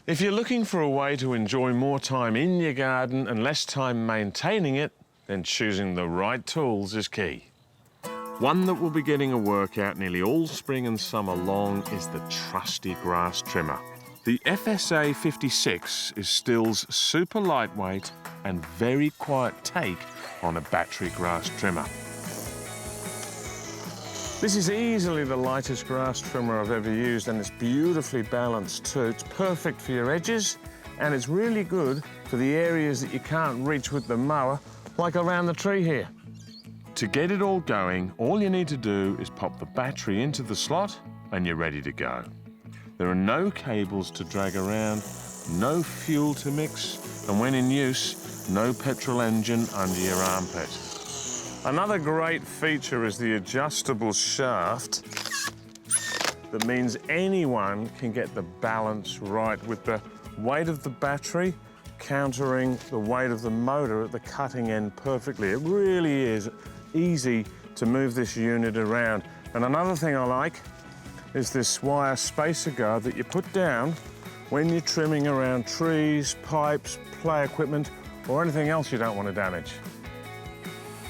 If you're looking for a way to enjoy more time in your garden and less time maintaining it, then choosing the right tools is key. One that will be getting a workout nearly all spring and summer long is the trusty grass trimmer. The FSA 56 is STIHL's super lightweight and very quiet take on a battery grass trimmer. This is easily the lightest grass trimmer I've ever used, and it's beautifully balanced too. It's perfect for your edges, and it's really good for the areas that you can't reach with the mower, like around the tree here. To get it all going, all you need to do is pop the battery into the slot and you're ready to go. There are no cables to drag around, no fuel to mix, and when in use, no petrol engine under your armpit. Another great feature is the adjustable shaft. That means anyone can get the balance right with the weight of the battery countering the weight of the motor at the cutting end perfectly. It really is easy to move this unit around. And another thing I like is this wire spacer guard that you put down when you're trimming around trees, pipes, play equipment, or anything else you don't want to damage.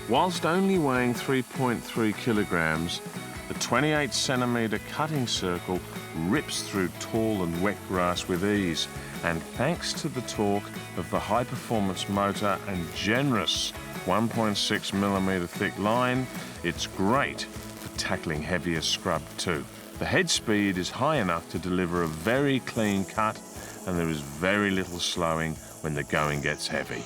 Whilst only weighing 3.3 kilograms, the 28-centimetre cutting circle rips through tall and wet grass with ease, and thanks to the torque of the high-performance motor and generous 1.6mm thick line, it's great for tackling heavier scrub too. The head speed is high enough to deliver a very clean cut, and there is very little slowing when the going gets heavy.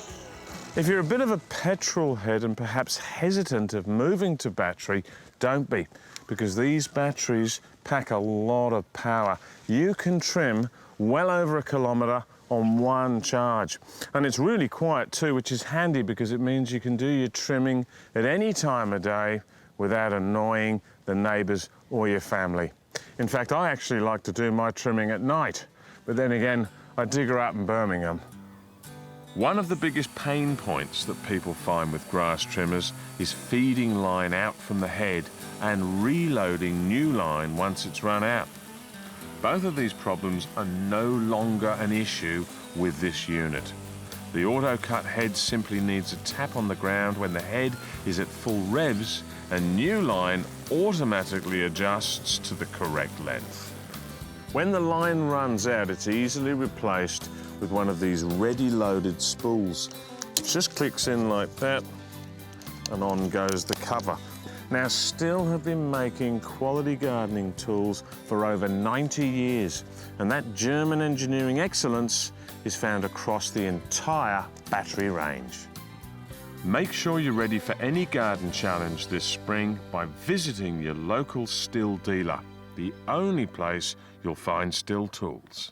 If you're a bit of a petrol head and perhaps hesitant of moving to battery, don't be, because these batteries pack a lot of power. You can trim well over 1 kilometre on one charge. And it's really quiet too, which is handy because it means you can do your trimming at any time of day without annoying the neighbours or your family. In fact, I actually like to do my trimming at night, but then again, I dig her up in Birmingham. One of the biggest pain points that people find with grass trimmers is feeding line out from the head and reloading new line once it's run out. Both of these problems are no longer an issue with this unit. The auto-cut head simply needs a tap on the ground when the head is at full revs, and new line automatically adjusts to the correct length. When the line runs out, it's easily replaced with one of these ready-loaded spools. It just clicks in like that, and on goes the cover. Now, STIHL have been making quality gardening tools for over 90 years, and that German engineering excellence is found across the entire battery range. Make sure you're ready for any garden challenge this spring by visiting your local STIHL dealer, the only place you'll find STIHL tools.